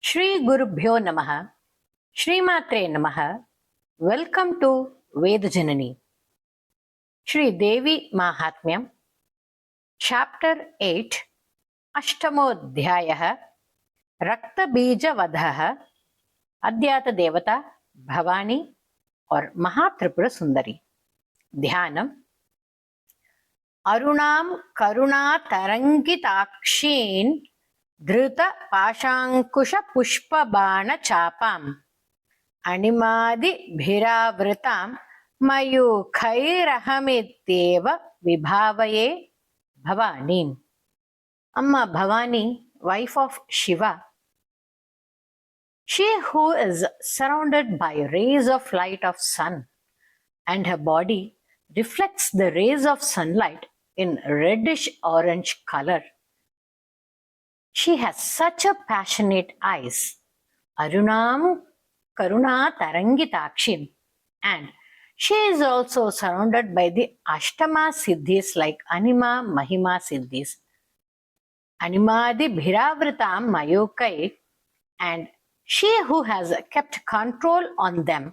ಶ್ರೀ ಗುರುಭ್ಯೋ ನಮಃ. ಶ್ರೀಮಾತ್ರೆ ನಮಃ. Welcome to Vedajanani. Shri Devi Mahatmyam chapter 8 अष्टमोऽध्यायः रक्तबीजवधः. अध्यात देवता भवानी और महात्रिपुर सुंदरी. ध्यानम. अरुणाम करुणातरंगिताक्षीन् धृत पाशांकुश Pushpabana चापाम अणिमादिभिरावृतां मयूखैरहमित्येव विभावये भवानीम्. Amma Bhavani, wife of Shiva, she who is surrounded by rays of light of sun, and her body reflects the rays of sunlight in reddish orange color. She has such a passionate eyes, Arunam Karuna Tarangitakshim, and she is also surrounded by the Ashtama Siddhis like Anima Mahima Siddhis. Animadi Bhiravritam Mayukai, and she who has kept control on them.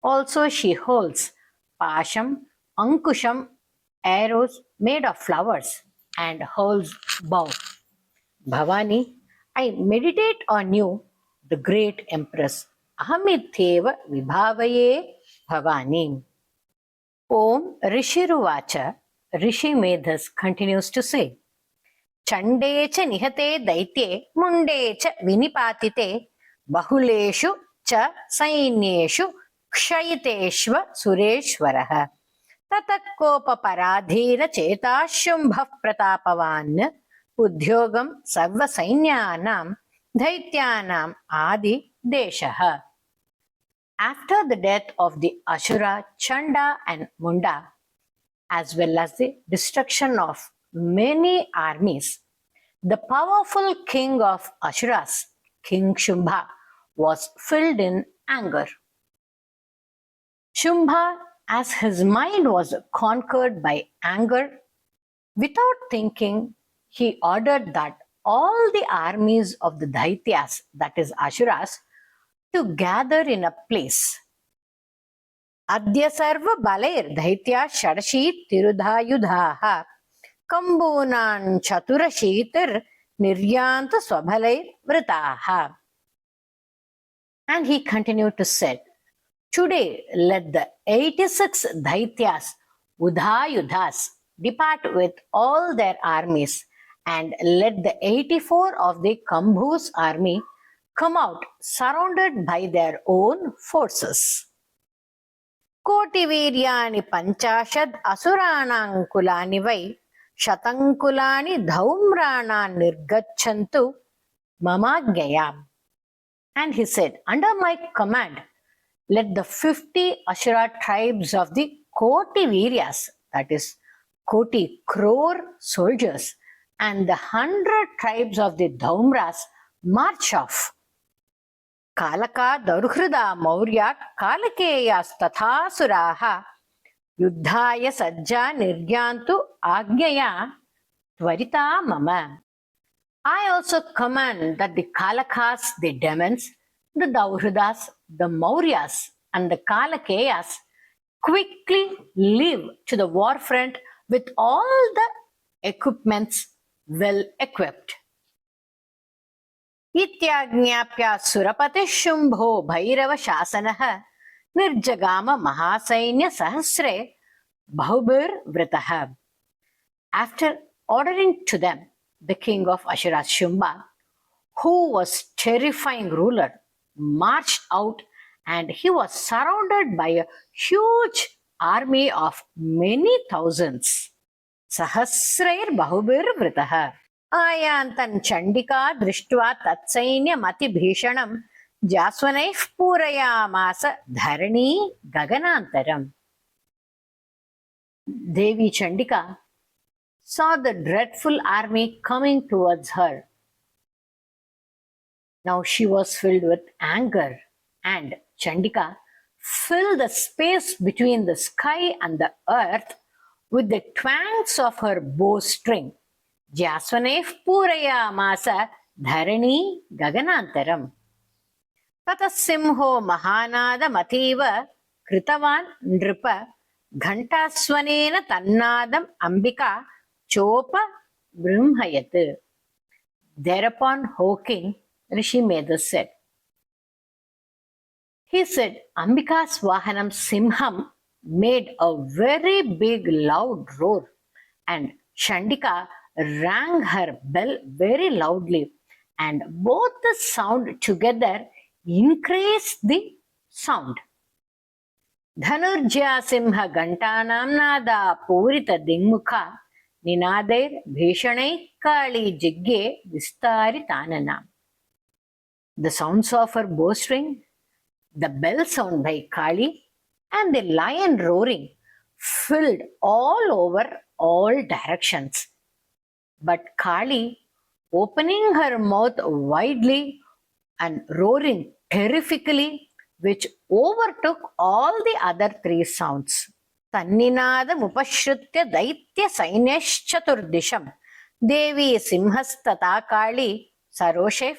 Also she holds Pasham, Ankusham, arrows made of flowers, and holds bow. Bhavani, I meditate on you, the great Empress. Ahamityeva Vibhavaye Bhavani. Om Rishiruvacha. Rishi Medhas continues to say, चंडे च निहते दैत्ये मुंडे च विनिपातिते बहुलेषु च सैन्येषु क्षयितेष्व सुरेश्वरः ततः कोपपराधीन चेता शुंभः प्रतापवान् उद्योगं सर्वसैन्यानां दैत्यानाम् आदि देशः. After the death of the Ashura, Chanda and Munda, as well as the destruction of many armies, the powerful king of Asuras, King Shumbha, was filled in anger. Shumbha, as his mind was conquered by anger, without thinking, he ordered that all the armies of the Daityas, that is Asuras, to gather in a place. Adya sarva balair Daitya Shadashit Tirudhayudhaha Kambunan Chaturashitir Niryanta Swabhalai Vritaha. And he continued to say, today let the 86 Daityas Udhayudhas depart with all their armies, and let the 84 of the Kambhu's army come out surrounded by their own forces. Kotiviryani Panchashad Asuranankulani Vai Shatankulani Dhaumrana Nirgachantu Mamagayam. And he said, under my command, let the 50 Ashura tribes of the Koti Viryas, that is Koti crore soldiers, and the 100 tribes of the Dhaumras march off. Kalaka Daruhrida Maurya Kalakeyas Tathasuraha Yuddhaya Sajja Nirgyantu Agyaya Tvarita Mama. I also command that the Kalakas, the demons, the Dauhridas, the Mauryas, and the Kalakeyas quickly leave to the war front with all the equipments well equipped. इत्याज्ञाप्य सुरपतिः शुम्भो Bhairav शासनः निर्जगाम महासैन्य सहस्रे बहुभिर्वृतः. After ordering to them, the king of Ashura Shumbha, who was terrifying ruler, marched out, and he was surrounded by a huge army of many thousands. Sahasrair bahubirvritah. Ayantan Chandika drishtva tatsainyamati bhishanam jaswanaih purayamasa dharani gaganantaram. Devi Chandika saw the dreadful army coming towards her. Now she was filled with anger, and Chandika filled the space between the sky and the earth with the twangs of her bowstring. Jaswanev Purayamasa धरणी गगनान्तरम् ततः सिंहो महानादमतीव कृतवान् नृप घण्टास्वनेन तन्नादम् Ambika चोपबृंहयत्. Thereupon, O king, Rishi Medas said, Ambika's Vahanam Simham made a very big loud roar, and Chandika rang her bell very loudly, and both the sound together increased the sound. Dhanurjya Simha Gantanam Nada Purita Dingmukha Ninader Bhishanai Kali Jigge Vistaritananam. The sounds of her bowstring, the bell sound by Kali, and the lion roaring filled all over all directions. But Kali, opening her mouth widely and roaring terrifically, which overtook all the other three sounds. Tanninadamupashritya daitya sainyashchaturdisham Devi Simhastata Kali Saroshef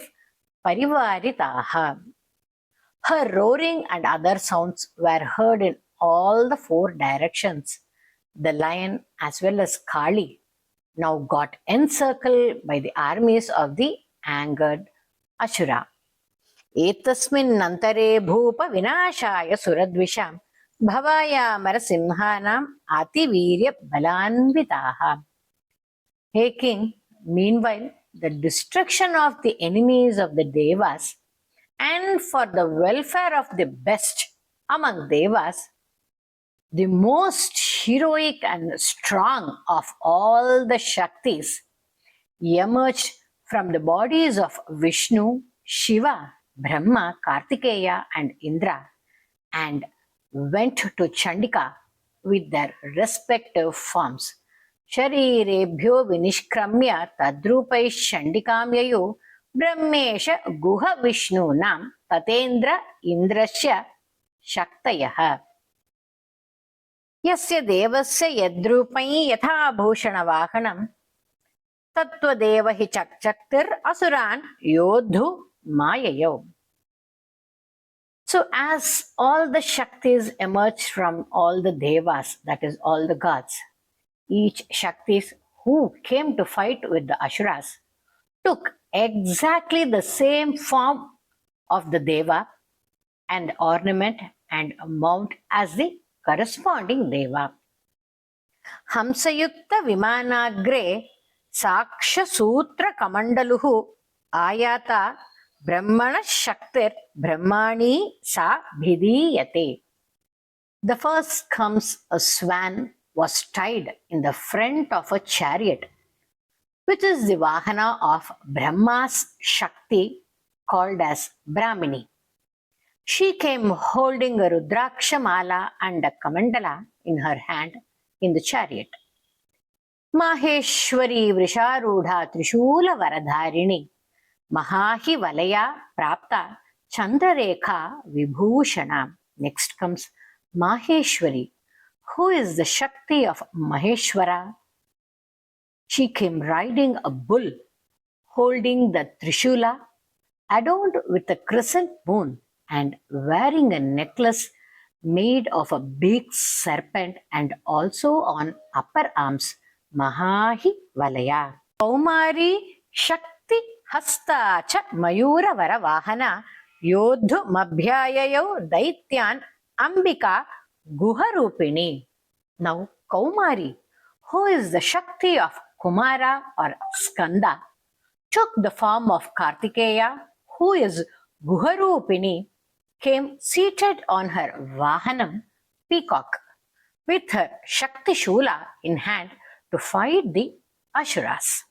Parivaritaha. Her roaring and other sounds were heard in all the four directions. The lion as well as Kali now got encircled by the armies of the angered Ashura. Etasmin nantare bhupa vinashaya suradvisham bhavaya marasimhanam ativirya balanvitaha. Hey king, meanwhile the destruction of the enemies of the Devas and for the welfare of the best among Devas, the most heroic and strong of all the Shaktis emerged from the bodies of Vishnu, Shiva, Brahma, Kartikeya and Indra and went to Chandika with their respective forms. Sharirebhyo vinishkramya tadrupai Chandikam Brahmesh गुह विष्णूनां ततेन्द्र इंद्रस्य शक्तयः. यस्य देवस्य यद्रूपै यथा भूषणवाहनं तत्त्वदेव हि चक्षक्तिर् असुरान् योद्धु माययौ. So as all the Shaktis emerged from all the Devas, that is all the gods, each Shaktis who came to fight with the Asuras took exactly the same form of the Deva and ornament and mount as the corresponding Deva. Hamsayukta Vimanagre Saksha Sutra Kamandaluhu Ayata Brahmana Shaktir Brahmani Sa Bhidiyate. The first comes a swan was tied in the front of a chariot, which is the Vahana of Brahma's Shakti called as Brahmini. She came holding a Rudraksha Mala and a Kamandala in her hand in the chariot. Maheshwari Vrisharudha Trishula Varadharini Mahahi Valaya Prapta Chandrarekha Vibhushana. Next comes Maheshwari, who is the Shakti of Maheshwara. She came riding a bull, holding the Trishula, adorned with a crescent moon and wearing a necklace made of a big serpent and also on upper arms, Mahahi Valaya. Kaumari Shakti Hasta cha Mayura Varavahana Yodhu Mabhyayayo Daityan Ambika Guharupini. Now Kaumari, who is the Shakti of Kumara or Skanda, took the form of Kartikeya, who is Guharupini, came seated on her Vahanam, peacock, with her Shakti Shula in hand to fight the Asuras.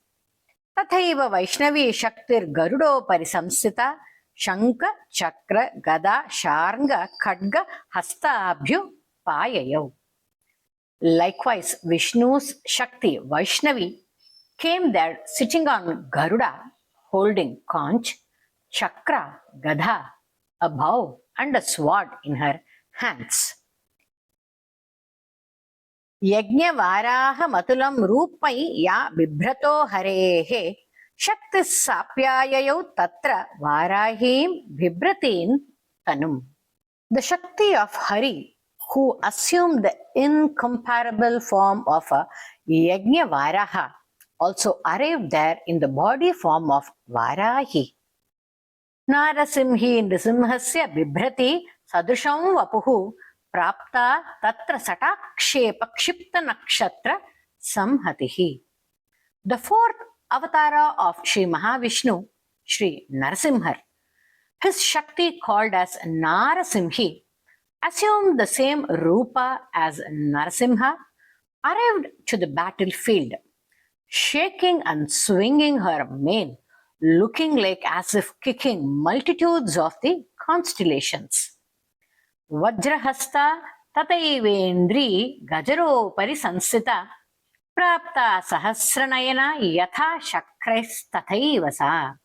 Tathaiva Vaishnavi Shaktir Garudo Parisamsita Shanka Chakra Gada Sharanga Khadga Hastabhyu Payayav. Likewise, Vishnu's Shakti Vaishnavi came there sitting on Garuda, holding conch, chakra, gadha, a bow and a sword in her hands. Yajna Varaha Matulam Rupai Ya Bibhrato Harehe Shakti sapyayayau tatra varahim bibratin tanum. The Shakti of Hari, who assumed the incomparable form of a Yajna Varaha, also arrived there in the body form of Varahi. Narasimhi Nrisimhasya Bibhrati Sadrusham Vapuhu Prapta Tatra Satakshepa Kshipta Nakshatra Samhatihi. The fourth avatara of Sri Mahavishnu, Sri Narasimhar, his Shakti called as Narasimhi, assumed the same Rupa as Narasimha, arrived to the battlefield, shaking and swinging her mane, looking like as if kicking multitudes of the constellations. Vajrahasta Tataivendri Gajaropari Sansita Prapta Sahasranayana Yatha Shakrais Tathaivasa.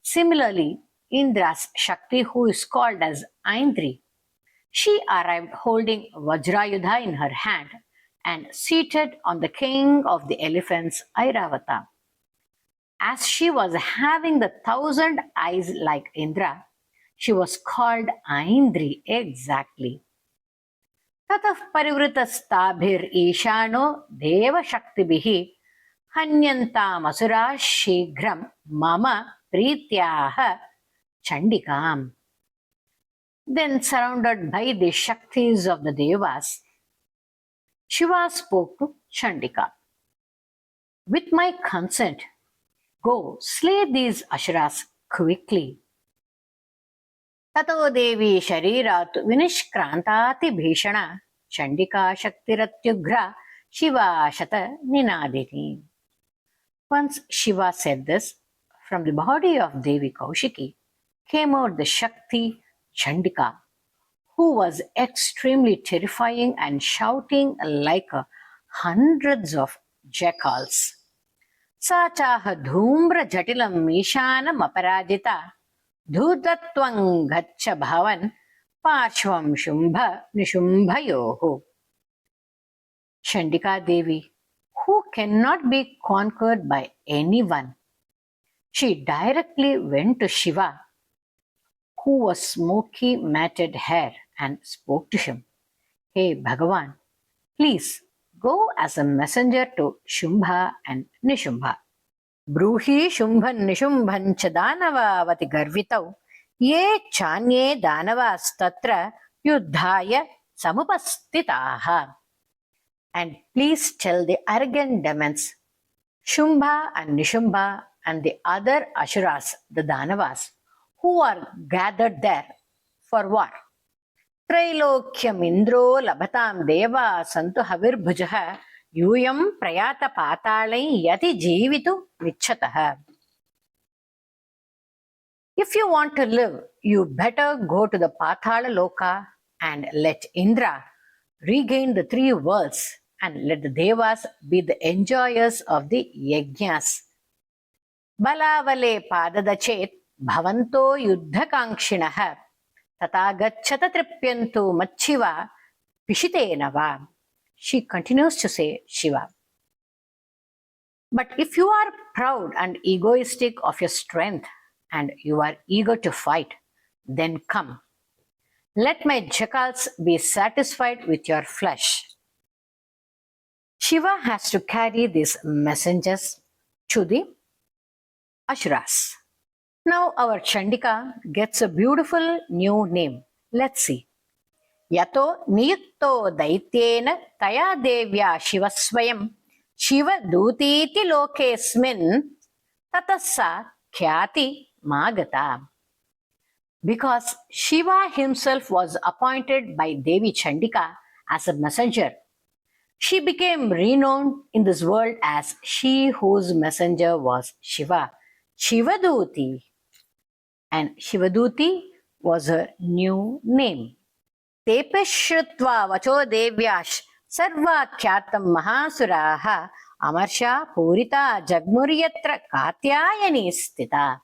Similarly, Indra's Shakti, who is called as Aindri, she arrived holding Vajrayudha in her hand and seated on the king of the elephants, Airavata. As she was having the 1,000 eyes like Indra, she was called Aindri exactly. Tatah parivritastabhir ishano deva shaktibihi hanyantam asura shigram mama prityaha chandikam. Then, surrounded by the Shaktis of the Devas, Shiva spoke to Chandika. With my consent, go slay these Asuras quickly. Tato Devi Sharirat Vinishkrantati Bhishana Chandika Shaktiratyugra Shiva Shata Ninadini. Once Shiva said this, from the body of Devi Kaushiki came out the Shakti Chandika, who was extremely terrifying and shouting like hundreds of jackals. Sachaha dhumra jatilam mishanam aparajita dhutattvang gaccha bhavan parshvam shumbha nishumbhayoho. Chandika Devi, who cannot be conquered by anyone, she directly went to Shiva, who was smoky matted hair, and spoke to him. Hey Bhagavan, please go as a messenger to Shumbha and Nishumbha. Bruhi Shumbhan Nishumbhan Chadanavavati Garvitau Ye Chanye Danavastatra Yuddhaya Samupastitaha. And please tell the arrogant demons, Shumbha and Nishumbha and the other Asuras, the Danavas, who are gathered there for war. Trailokyam Indro Labatam Deva Santu Havirbhujaha Yuyam Prayata Patalai Yati Jivitu Vichataha. If you want to live, you better go to the Pathala Loka and let Indra regain the 3 worlds and let the Devas be the enjoyers of the Yajnas. Balavale Padadachet Bhavanto Yuddhakankshinaha Tatagachata Tripyantu Machiva Pishitenava. She continues to say Shiva. But if you are proud and egoistic of your strength and you are eager to fight, then come. Let my jackals be satisfied with your flesh. Shiva has to carry these messengers to the Asuras. Now our Chandika gets a beautiful new name. Let's see. Yato niyukto daityena taya devya shivasvayam shiva dutiti lokesmin tatassa khyati magata. Because Shiva himself was appointed by Devi Chandika as a messenger, she became renowned in this world as she whose messenger was Shiva, Shivaduti. And Shivaduti was her new name. Tepeshrutva vacho devyash sarvakyatam mahasuraha amarsha purita jagmuryatra katyayani stita.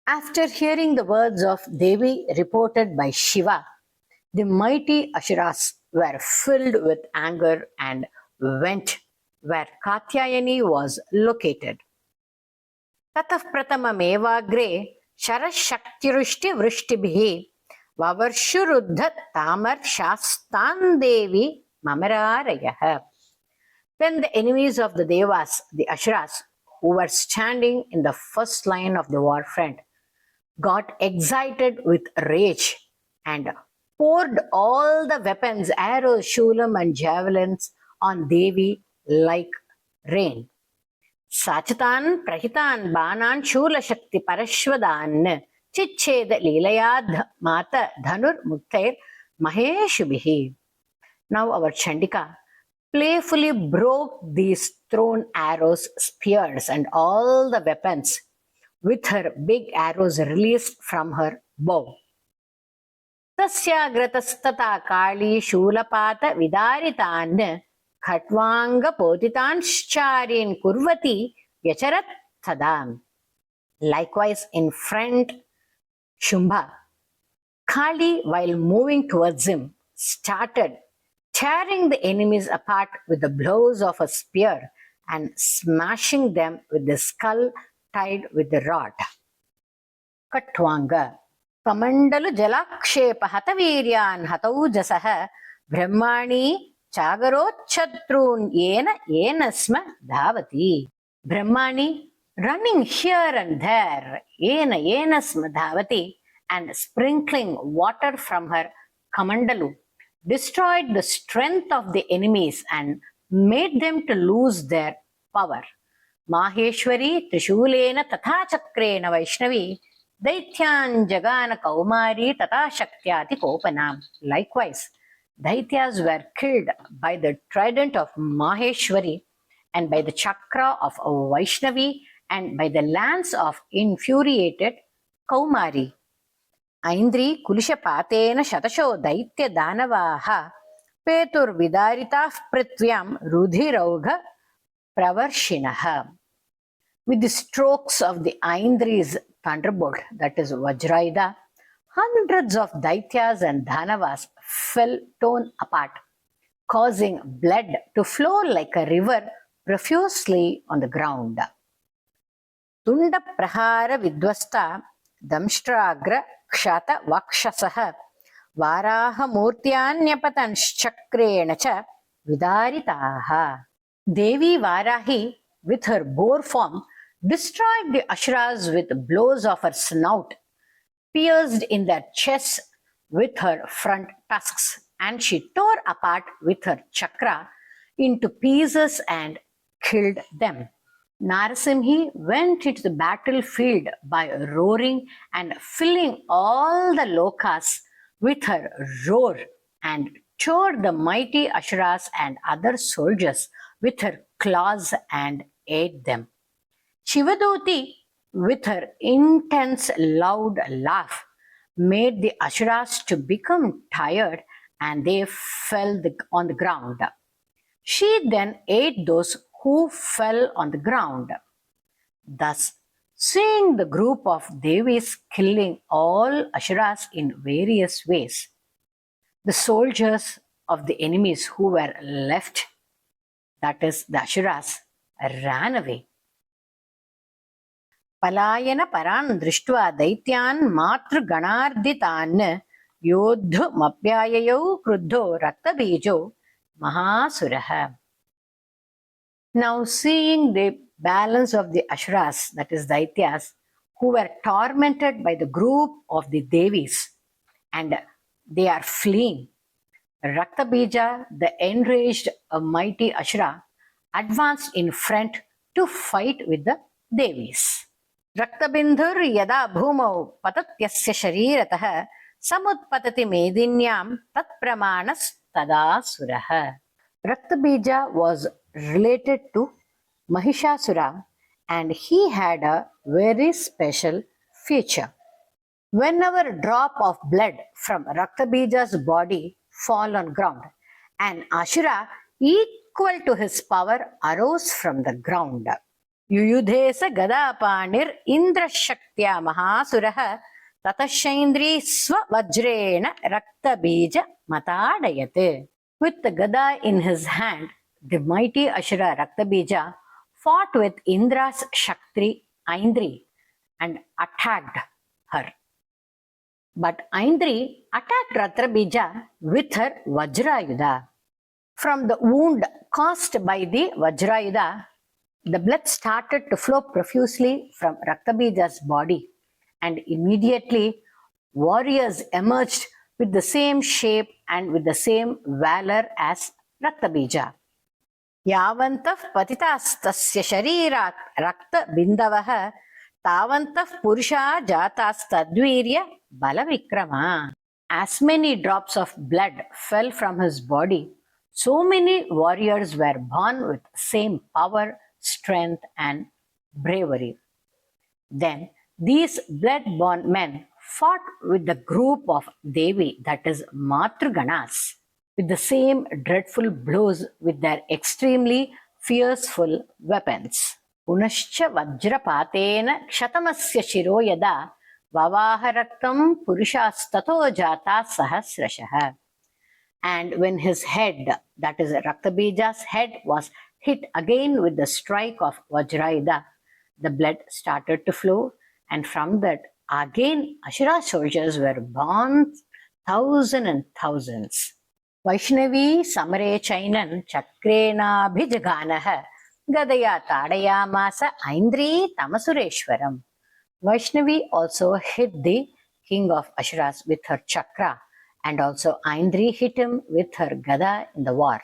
After hearing the words of Devi reported by Shiva, the mighty Asuras were filled with anger and went where Katyayani was located. ततः प्रथममेवाग्रे शरशक्तिवृष्टिभिः ववर्षुरुद्ध तामर्शास्तान् देवी ममरारयः. Then the enemies of the Devas, the Asuras, who were standing in the first line of the war front, got excited with rage and poured all the weapons, arrows, shulam, and javelins on Devi like rain. Sachatan prahitan banan shula shakti parashvadan chichhed leelayad mata dhanur muktair maheshubhihi. Now our Chandika playfully broke these thrown arrows, spears, and all the weapons with her big arrows released from her bow. Tasyagratasthata kali shulapata vidaritan khatvanga potitanscharyin kurvati yacharat tadam. Likewise in front, Shumbha, Kali, while moving towards him, started tearing the enemies apart with the blows of a spear and smashing them with the skull tied with the rod. Katvanga. Kamandalu jalakshepa hataviryan hataujasaha brahmani chagarotchatrun yenasma dhavati. Brahmani, running here and there, yenasma dhavati, and sprinkling water from her kamandalu, destroyed the strength of the enemies and made them to lose their power. Maheshwari Trishulena Tatha Chakrena Vaishnavi Daityan Jagana Kaumari Tata Shaktyati Kopanam. Likewise, Daityas were killed by the trident of Maheshwari and by the chakra of Vaishnavi and by the lance of infuriated Kaumari. Aindri Kulishapatena Shatasho Daitya Danavaha Petur Vidaritah Pritvyam Rudhirauga Pravarshinaha. With the strokes of the Aindri's thunderbolt, that is Vajrayudha, hundreds of Daityas and Dhanavas fell torn apart, causing blood to flow like a river profusely on the ground. Tunda Prahara Vidvasta Damshtragra Kshata Vakshasaha Varaha Murtyanyapatanshchakrena cha Vidaritaha. Devi Varahi, with her boar form, destroyed the Asuras with blows of her snout, pierced in their chests with her front tusks, and she tore apart with her chakra into pieces and killed them. Narasimhi went into the battlefield by roaring and filling all the lokas with her roar and tore the mighty Asuras and other soldiers with her claws and ate them. Shivaduti, with her intense loud laugh, made the Asuras to become tired and they fell on the ground. She then ate those who fell on the ground. Thus, seeing the group of Devis killing all Asuras in various ways, the soldiers of the enemies who were left, that is the Asuras, ran away. Palayana paran drishtva daityan matru ganarditan yodhu mapyayayo kruddho raktabijo mahasuraha. Now seeing the balance of the Asuras, that is Daityas, who were tormented by the group of the Devis and they are fleeing, Raktabija, the enraged mighty Asura, advanced in front to fight with the Devis. Raktabindhur yada bhumau patatyasya shariratah samutpatati medinyam tat pramanas tada suraha. Raktabija was related to Mahishasura and he had a very special feature. Whenever a drop of blood from Raktabija's body fall on ground, an Asura equal to his power arose from the ground. Yuyudhesa Gadapanir Indra Shaktya Mahasuraha Tatashaindri Swavajrena Raktabija Matadayate. With the Gada in his hand, the mighty Asura Raktabija fought with Indra's Shakti Aindri and attacked her. But Aindri attacked Ratrabija with her Vajrayudha. From the wound caused by the Vajrayudha, the blood started to flow profusely from Raktabija's body, and immediately warriors emerged with the same shape and with the same valor as Raktabija. यावन्तः पतितास्तस्य शरीरात् रक्तबिन्दवः तावन्तः पुरुषा जातास्तद्वीर्य बलविक्रमा. As many drops of blood fell from his body, so many warriors were born with same power, strength, and bravery. Then these blood-born men fought with the group of Devi, that is Matruganas, with the same dreadful blows with their extremely fearful weapons. Punascha vajrapatena kshatamasya shiro yada vavaharaktam purushastato jata sahasrashah. And when his head, that is Raktabija's head, was hit again with the strike of Vajrayudha, the blood started to flow, and from that again Ashura soldiers were born thousands and thousands. Vaishnavi samare chainan chakrena bhijaganaha gadaya tadayamasa Aindri tamasureshwaram. Vaishnavi also hit the king of Asuras with her chakra, and also Aindri hit him with her gada in the war.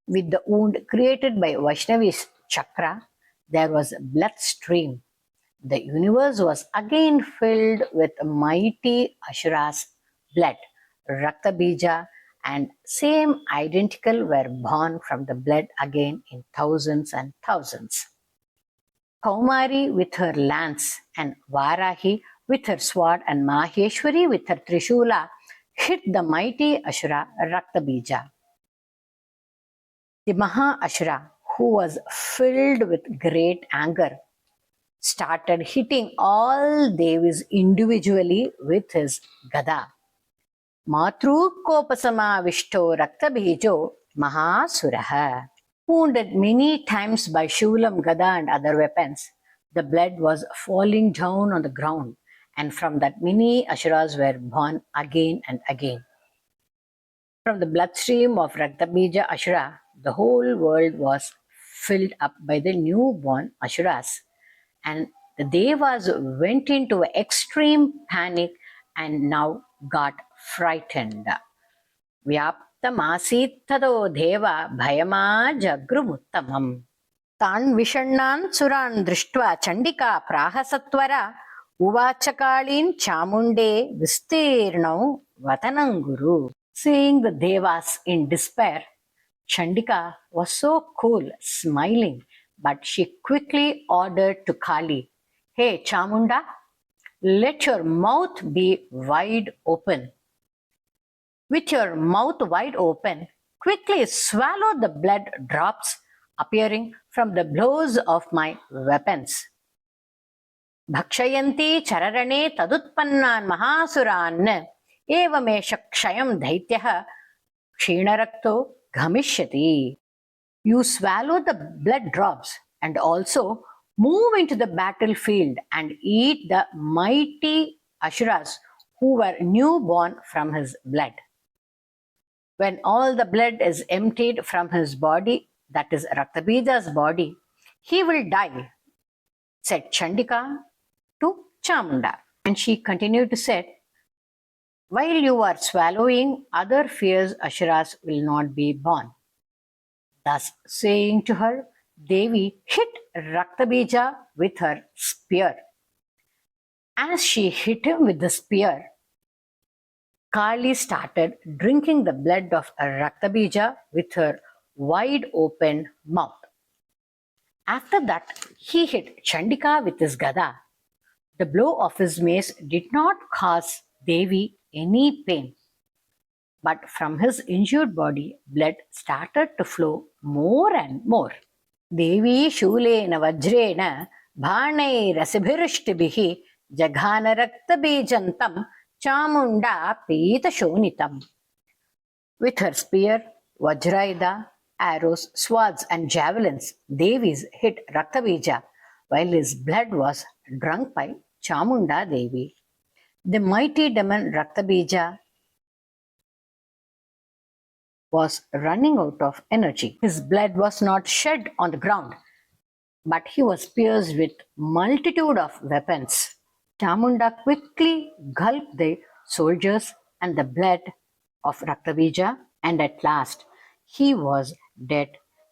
With the wound created by Vaishnavi's chakra, there was a blood stream. The universe was again filled with mighty Ashura's blood. Raktabija and same identical were born from the blood again in thousands and thousands. Kaumari with her lance and Varahi with her sword and Maheshwari with her Trishula hit the mighty Ashura Raktabija. The Maha Ashura, who was filled with great anger, started hitting all Devis individually with his gada. Matru kopasama vishto Raktabijo Mahasuraha. Wounded many times by Shulam, Gada and other weapons, the blood was falling down on the ground, and from that many Asuras were born again and again. From the bloodstream of Raktabija Ashura, the whole world was filled up by the newborn Asuras, and the Devas went into extreme panic and now got frightened. व्याप्तमासीत् ततो देव भयमा जगृमुत्तमम्. तान् विषण्णान् सुरान् दृष्ट्वा चण्डिका प्राहसत्वरा उवाच काळीन् चामुण्डे विस्तीर्णौ वतनं गुरु. Seeing the Devas in despair, Chandika was so cool, smiling, but she quickly ordered to Kali, "Hey Chamunda, let your mouth be wide open. With your mouth wide open, quickly swallow the blood drops appearing from the blows of my weapons." Bhakshayanti chararane tadutpannan mahasuran evamesha kshayam daityah kshenarakto gamishyati. You swallow the blood drops and also move into the battlefield and eat the mighty Asuras who were newborn from his blood. When all the blood is emptied from his body, that is Raktabija's body, he will die, said Chandika to Chamunda. And she continued to say, while you are swallowing, other fierce Asuras will not be born. Thus saying to her, Devi hit Raktabija with her spear. As she hit him with the spear, Kali started drinking the blood of Raktabija with her wide open mouth. After that, he hit Chandika with his gada. The blow of his mace did not cause Devi any pain, but from his injured body, blood started to flow more and more. Devi shulena vajrena bhanai rasibhirishtibihi jaghana raktabijantam Chamunda Pita Shonitam. With her spear, Vajrayudha, arrows, swords, and javelins, Devis hit Raktabija while his blood was drunk by Chamunda Devi. The mighty demon Raktabija was running out of energy. His blood was not shed on the ground, but he was pierced with multitude of weapons. Chamunda quickly gulped the soldiers and the blood of Raktabija, and at last he was dead.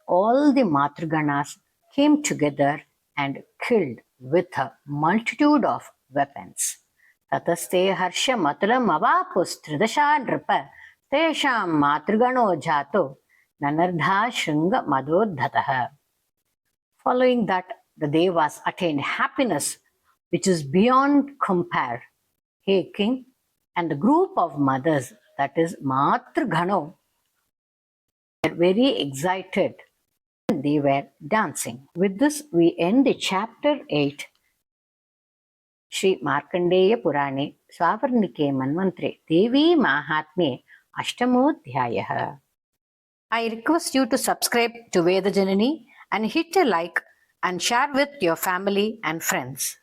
All the Matraganas came together and killed with a multitude of weapons. ततस्ते हर्ष मतुलम अवापुस्त्रिदशा नृप तेषां मातृगणो जातो ननर्धा Shringa मदोद्धतः. Following that, the Devas attained happiness which is beyond compare. Hey king, and the group of mothers, that is Matrugano, were very excited. They were dancing. With this, we end the chapter 8. Shri Markandeya Purane Swavarnike Manvantre Devi Mahatmye Ashtamodhyayah. I request you to subscribe to Veda Janani and hit a like and share with your family and friends.